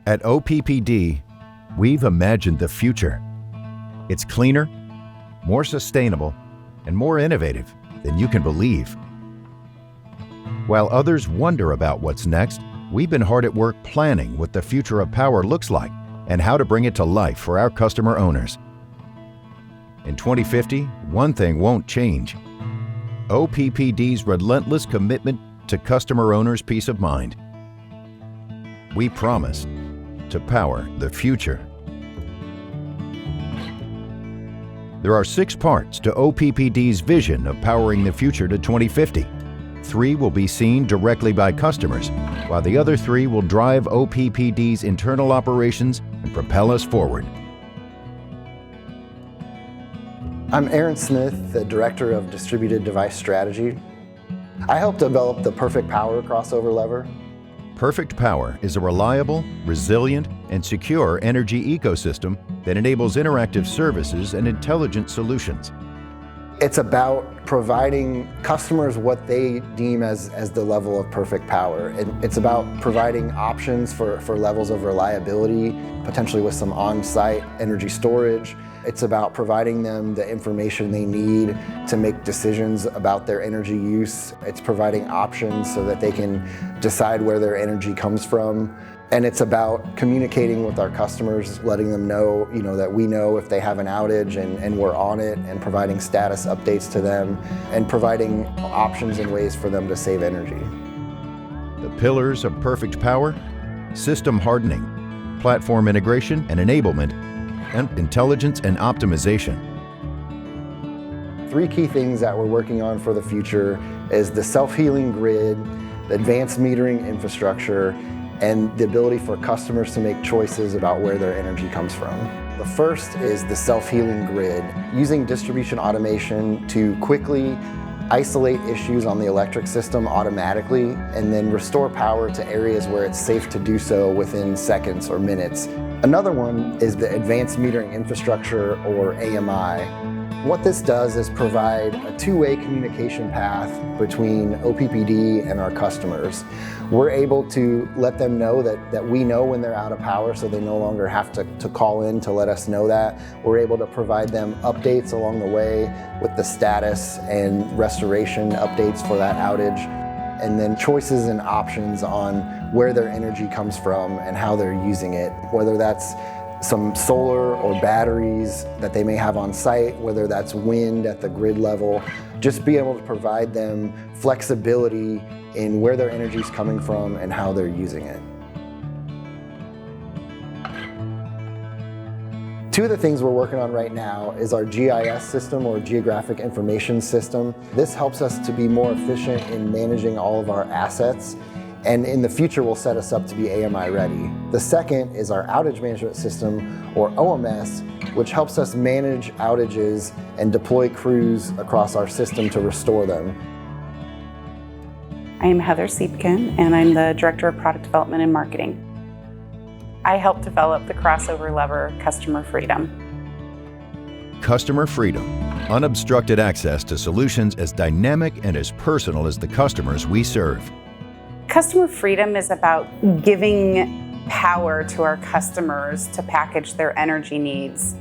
At OPPD, we've imagined the future. It's cleaner, more sustainable, and more innovative than you can believe. While others wonder about what's next, we've been hard at work planning what the future of power looks like and how to bring it to life for our customer owners. In 2050, one thing won't change: OPPD's relentless commitment to customer owners' peace of mind. We promise to power the future. There are 6 parts to OPPD's vision of powering the future to 2050. 3 will be seen directly by customers, while the other 3 will drive OPPD's internal operations and propel us forward. I'm Aaron Smith, the Director of Distributed Device Strategy. I helped develop the Perfect Power crossover lever. Perfect Power is a reliable, resilient, and secure energy ecosystem that enables interactive services and intelligent solutions. It's about providing customers what they deem as the level of perfect power. It's about providing options for levels of reliability, potentially with some on-site energy storage. It's about providing them the information they need to make decisions about their energy use. It's providing options so that they can decide where their energy comes from. And it's about communicating with our customers, letting them know, that we know if they have an outage and we're on it, and providing status updates to them, and providing options and ways for them to save energy. The pillars of Perfect Power: system hardening, platform integration and enablement, and intelligence and optimization. 3 key things that we're working on for the future is the self-healing grid, the advanced metering infrastructure, and the ability for customers to make choices about where their energy comes from. The first is the self-healing grid, using distribution automation to quickly isolate issues on the electric system automatically, and then restore power to areas where it's safe to do so within seconds or minutes. Another one is the advanced metering infrastructure, or AMI. What this does is provide a 2-way communication path between OPPD and our customers. We're able to let them know that we know when they're out of power, so they no longer have to call in to let us know that. We're able to provide them updates along the way with the status and restoration updates for that outage, and then choices and options on where their energy comes from and how they're using it, whether that's some solar or batteries that they may have on site, whether that's wind at the grid level. Just be able to provide them flexibility in where their energy is coming from and how they're using it. 2 of the things we're working on right now is our GIS system, or Geographic Information System. This helps us to be more efficient in managing all of our assets, and in the future will set us up to be AMI ready. The second is our Outage Management System, or OMS, which helps us manage outages and deploy crews across our system to restore them. I am Heather Siepken, and I'm the Director of Product Development and Marketing. I helped develop the crossover lever, Customer Freedom. Customer freedom, unobstructed access to solutions as dynamic and as personal as the customers we serve. Customer freedom is about giving power to our customers to package their energy needs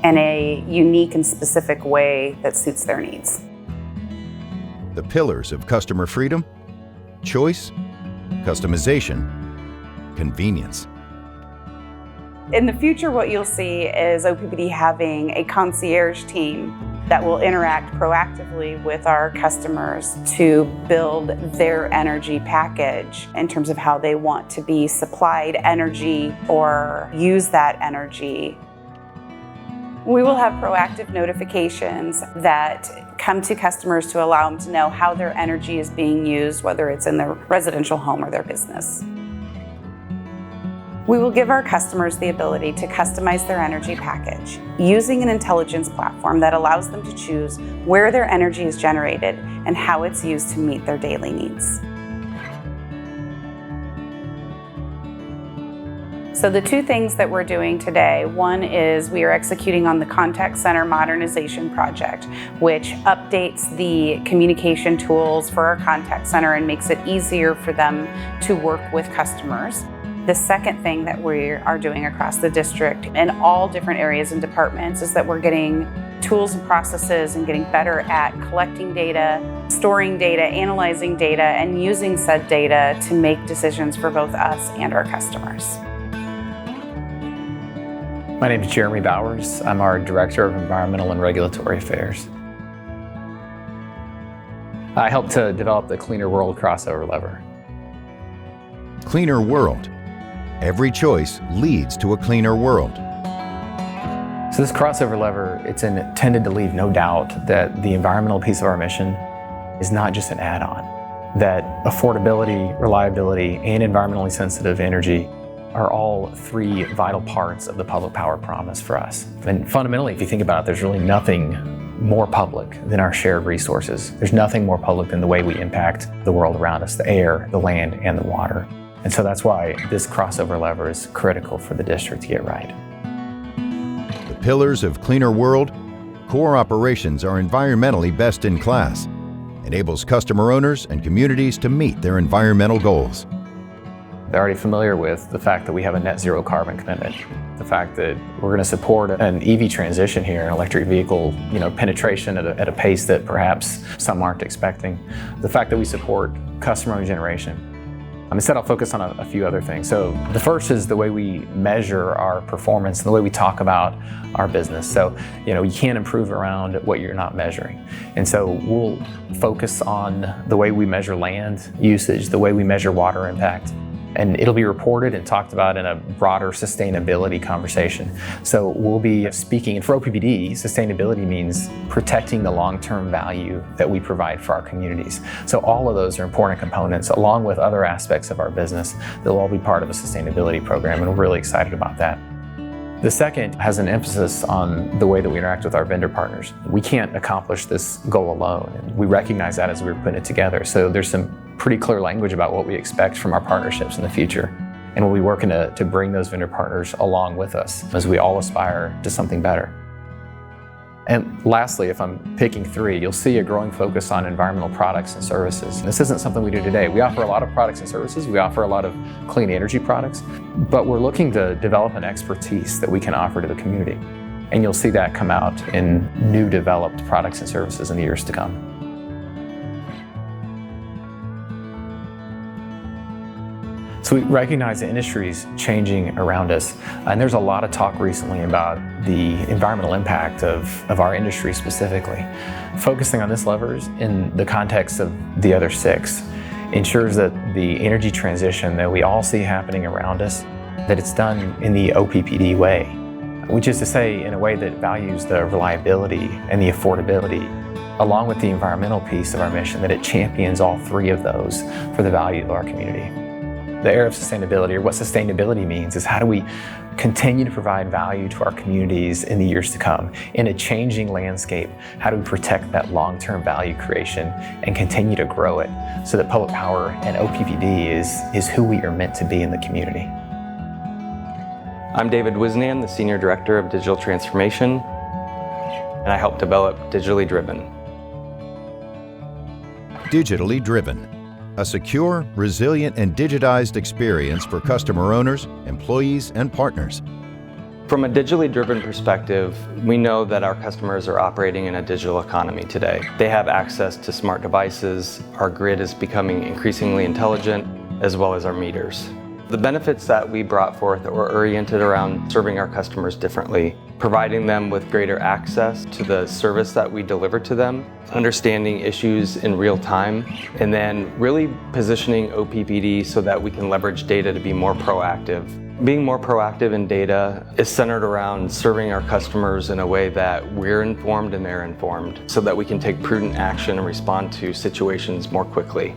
in a unique and specific way that suits their needs. The pillars of customer freedom: choice, customization, convenience. In the future, what you'll see is OPPD having a concierge team that will interact proactively with our customers to build their energy package in terms of how they want to be supplied energy or use that energy. We will have proactive notifications that come to customers to allow them to know how their energy is being used, whether it's in their residential home or their business. We will give our customers the ability to customize their energy package using an intelligence platform that allows them to choose where their energy is generated and how it's used to meet their daily needs. So the 2 things that we're doing today, one is we are executing on the contact center modernization project, which updates the communication tools for our contact center and makes it easier for them to work with customers. The second thing that we are doing across the district in all different areas and departments is that we're getting tools and processes and getting better at collecting data, storing data, analyzing data, and using said data to make decisions for both us and our customers. My name is Jeremy Bowers. I'm our Director of Environmental and Regulatory Affairs. I helped to develop the Cleaner World crossover lever. Cleaner world. Every choice leads to a cleaner world. So this crossover lever, it's intended to leave no doubt that the environmental piece of our mission is not just an add-on, that affordability, reliability, and environmentally sensitive energy are all three vital parts of the public power promise for us. And fundamentally, if you think about it, there's really nothing more public than our shared resources. There's nothing more public than the way we impact the world around us, the air, the land, and the water. And so that's why this crossover lever is critical for the district to get right. The pillars of cleaner world, core operations are environmentally best in class, enables customer owners and communities to meet their environmental goals. They're already familiar with the fact that we have a net zero carbon commitment, the fact that we're going to support an EV transition here, an electric vehicle penetration at a pace that perhaps some aren't expecting, the fact that we support customer generation. Instead, I'll focus on a few other things. So the first is the way we measure our performance and the way we talk about our business. So, you can't improve around what you're not measuring. And so we'll focus on the way we measure land usage, the way we measure water impact. And it'll be reported and talked about in a broader sustainability conversation. So we'll be speaking, and for OPPD, sustainability means protecting the long-term value that we provide for our communities. So all of those are important components, along with other aspects of our business. They'll all be part of a sustainability program, and we're really excited about that. The second has an emphasis on the way that we interact with our vendor partners. We can't accomplish this goal alone, and we recognize that as we were putting it together. So there's some pretty clear language about what we expect from our partnerships in the future. And we'll be working to bring those vendor partners along with us as we all aspire to something better. And lastly, if I'm picking three, you'll see a growing focus on environmental products and services. And this isn't something we do today. We offer a lot of products and services. We offer a lot of clean energy products, but we're looking to develop an expertise that we can offer to the community. And you'll see that come out in new developed products and services in the years to come. So we recognize the industry is changing around us, and there's a lot of talk recently about the environmental impact of our industry specifically. Focusing on this levers in the context of the other six ensures that the energy transition that we all see happening around us, that it's done in the OPPD way, which is to say in a way that values the reliability and the affordability, along with the environmental piece of our mission, that it champions all three of those for the value of our community. The era of sustainability, or what sustainability means, is how do we continue to provide value to our communities in the years to come? In a changing landscape, how do we protect that long-term value creation and continue to grow it so that public power and OPPD is who we are meant to be in the community? I'm David Wisnan, the Senior Director of Digital Transformation, and I help develop Digitally Driven. Digitally driven. A secure, resilient, and digitized experience for customer owners, employees, and partners. From a digitally driven perspective, we know that our customers are operating in a digital economy today. They have access to smart devices, our grid is becoming increasingly intelligent, as well as our meters. The benefits that we brought forth were oriented around serving our customers differently, providing them with greater access to the service that we deliver to them, understanding issues in real time, and then really positioning OPPD so that we can leverage data to be more proactive. Being more proactive in data is centered around serving our customers in a way that we're informed and they're informed, so that we can take prudent action and respond to situations more quickly.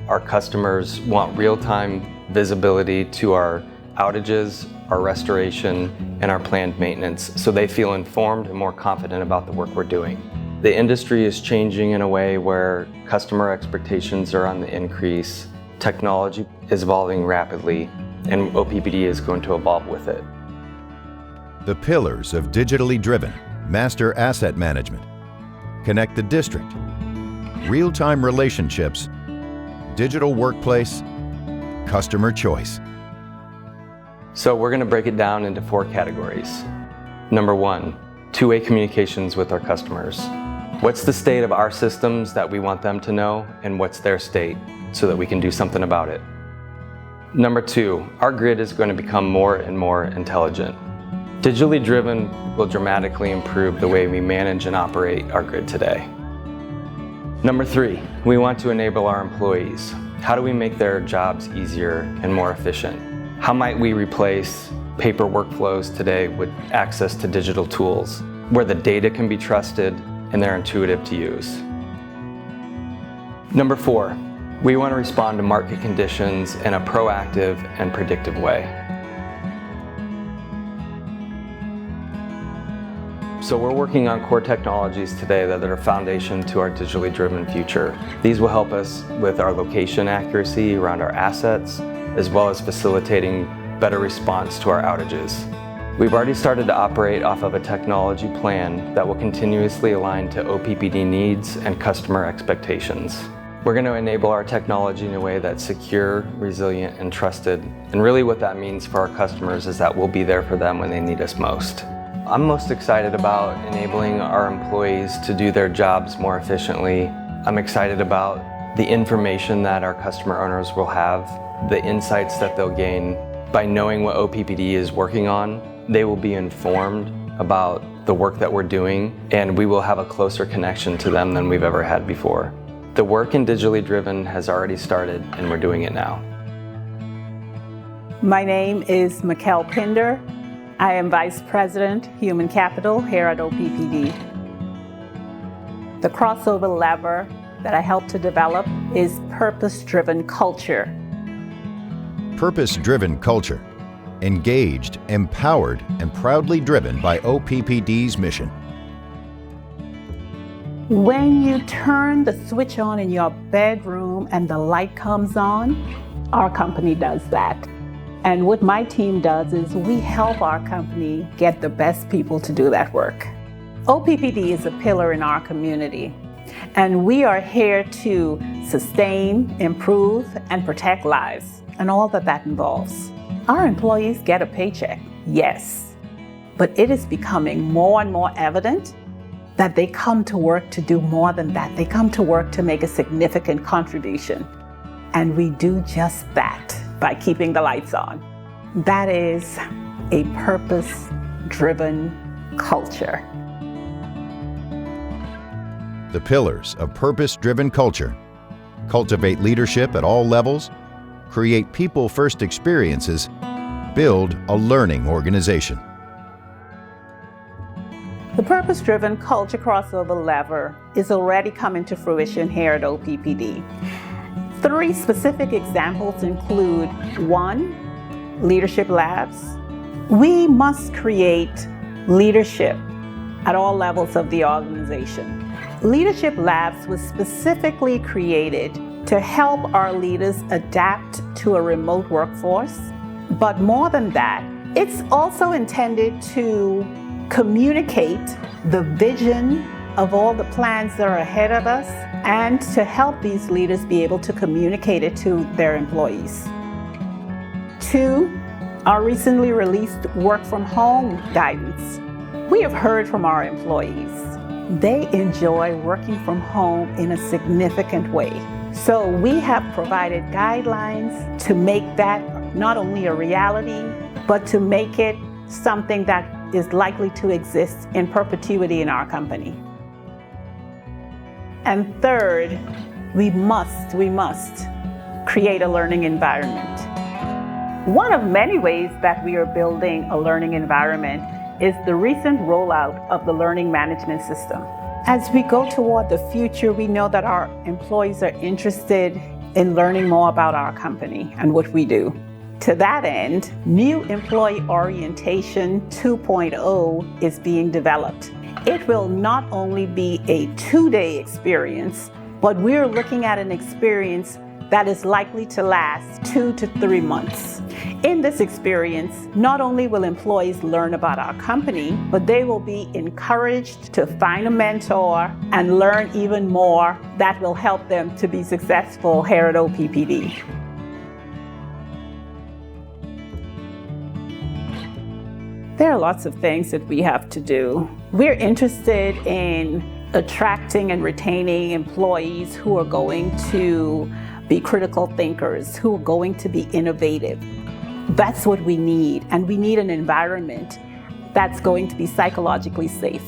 Our customers want real-time visibility to our outages, our restoration, and our planned maintenance, so they feel informed and more confident about the work we're doing. The industry is changing in a way where customer expectations are on the increase, technology is evolving rapidly, and OPPD is going to evolve with it. The pillars of digitally driven: master asset management, connect the district, real-time relationships, digital workplace, customer choice. So we're going to break it down into 4 categories. Number 1, two-way communications with our customers. What's the state of our systems that we want them to know, and what's their state so that we can do something about it? Number 2, our grid is going to become more and more intelligent. Digitally driven will dramatically improve the way we manage and operate our grid today. Number 3, we want to enable our employees. How do we make their jobs easier and more efficient? How might we replace paper workflows today with access to digital tools where the data can be trusted and they're intuitive to use? Number 4, we want to respond to market conditions in a proactive and predictive way. So we're working on core technologies today that are foundation to our digitally driven future. These will help us with our location accuracy around our assets, as well as facilitating better response to our outages. We've already started to operate off of a technology plan that will continuously align to OPPD needs and customer expectations. We're going to enable our technology in a way that's secure, resilient, and trusted. And really what that means for our customers is that we'll be there for them when they need us most. I'm most excited about enabling our employees to do their jobs more efficiently. I'm excited about the information that our customer owners will have, the insights that they'll gain. By knowing what OPPD is working on, they will be informed about the work that we're doing, and we will have a closer connection to them than we've ever had before. The work in Digitally Driven has already started, and we're doing it now. My name is Mikkel Pinder. I am Vice President, Human Capital here at OPPD. The crossover lever that I helped to develop is purpose-driven culture. Purpose-driven culture. Engaged, empowered, and proudly driven by OPPD's mission. When you turn the switch on in your bedroom and the light comes on, our company does that. And what my team does is we help our company get the best people to do that work. OPPD is a pillar in our community, and we are here to sustain, improve, and protect lives, and all that involves. Our employees get a paycheck, yes, but it is becoming more and more evident that they come to work to do more than that. They come to work to make a significant contribution. And we do just that by keeping the lights on. That is a purpose-driven culture. The pillars of purpose-driven culture. Cultivate leadership at all levels, create people-first experiences, build a learning organization. The purpose-driven culture crossover lever is already coming to fruition here at OPPD. 3 specific examples include 1, leadership labs. We must create leadership at all levels of the organization. Leadership labs was specifically created to help our leaders adapt to a remote workforce. But more than that, it's also intended to communicate the vision of all the plans that are ahead of us and to help these leaders be able to communicate it to their employees. 2, our recently released work from home guidance. We have heard from our employees. They enjoy working from home in a significant way. So we have provided guidelines to make that not only a reality, but to make it something that is likely to exist in perpetuity in our company. And 3rd, we must create a learning environment. One of many ways that we are building a learning environment is the recent rollout of the learning management system. As we go toward the future, we know that our employees are interested in learning more about our company and what we do. To that end, new employee orientation 2.0 is being developed. It will not only be a 2-day experience, but we're looking at an experience that is likely to last 2 to 3 months. In this experience, not only will employees learn about our company, but they will be encouraged to find a mentor and learn even more that will help them to be successful here at OPPD. There are lots of things that we have to do. We're interested in attracting and retaining employees who are going to be critical thinkers, who are going to be innovative. That's what we need, and we need an environment that's going to be psychologically safe,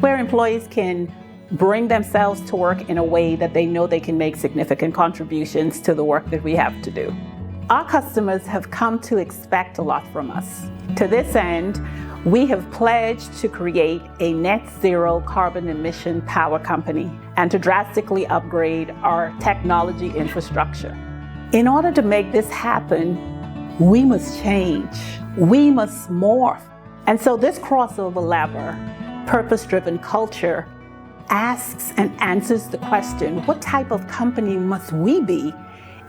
where employees can bring themselves to work in a way that they know they can make significant contributions to the work that we have to do. Our customers have come to expect a lot from us. To this end, we have pledged to create a net zero carbon emission power company and to drastically upgrade our technology infrastructure. In order to make this happen, we must change. We must morph. And so this crossover lever, purpose-driven culture, asks and answers the question, what type of company must we be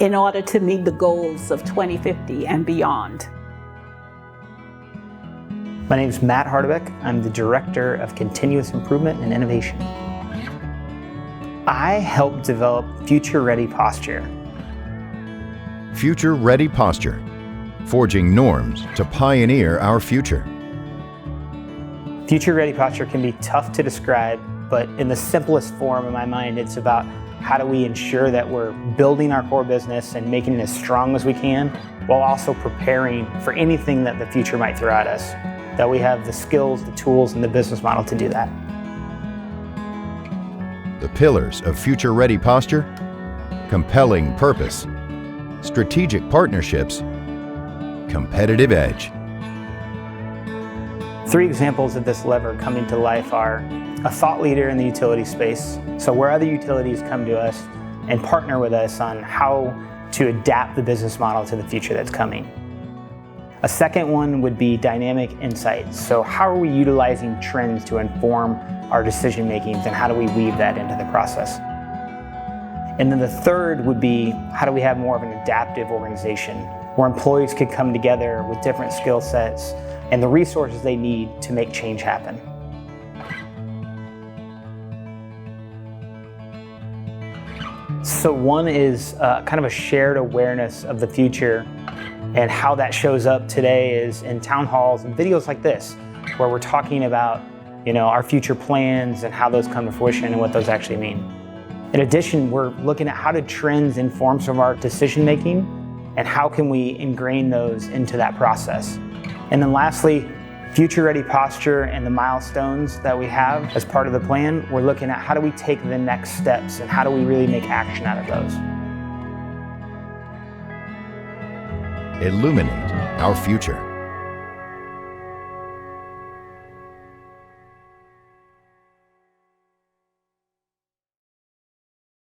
in order to meet the goals of 2050 and beyond? My name is Matt Hardebeck. I'm the Director of Continuous Improvement and Innovation. I help develop future-ready posture. Future-ready posture, forging norms to pioneer our future. Future-ready posture can be tough to describe, but in the simplest form in my mind, it's about how do we ensure that we're building our core business and making it as strong as we can, while also preparing for anything that the future might throw at us, that we have the skills, the tools, and the business model to do that. The pillars of future-ready posture: compelling purpose, strategic partnerships, competitive edge. 3 examples of this lever coming to life are a thought leader in the utility space, so where other utilities come to us and partner with us on how to adapt the business model to the future that's coming. A second one would be dynamic insights, so how are we utilizing trends to inform our decision makings and how do we weave that into the process? And then the third would be, how do we have more of an adaptive organization where employees could come together with different skill sets and the resources they need to make change happen. So one is kind of a shared awareness of the future, and how that shows up today is in town halls and videos like this, where we're talking about our future plans and how those come to fruition and what those actually mean. In addition, we're looking at how do trends inform some of our decision making and how can we ingrain those into that process. And then lastly, future-ready posture and the milestones that we have as part of the plan, we're looking at how do we take the next steps and how do we really make action out of those. Illuminate our future.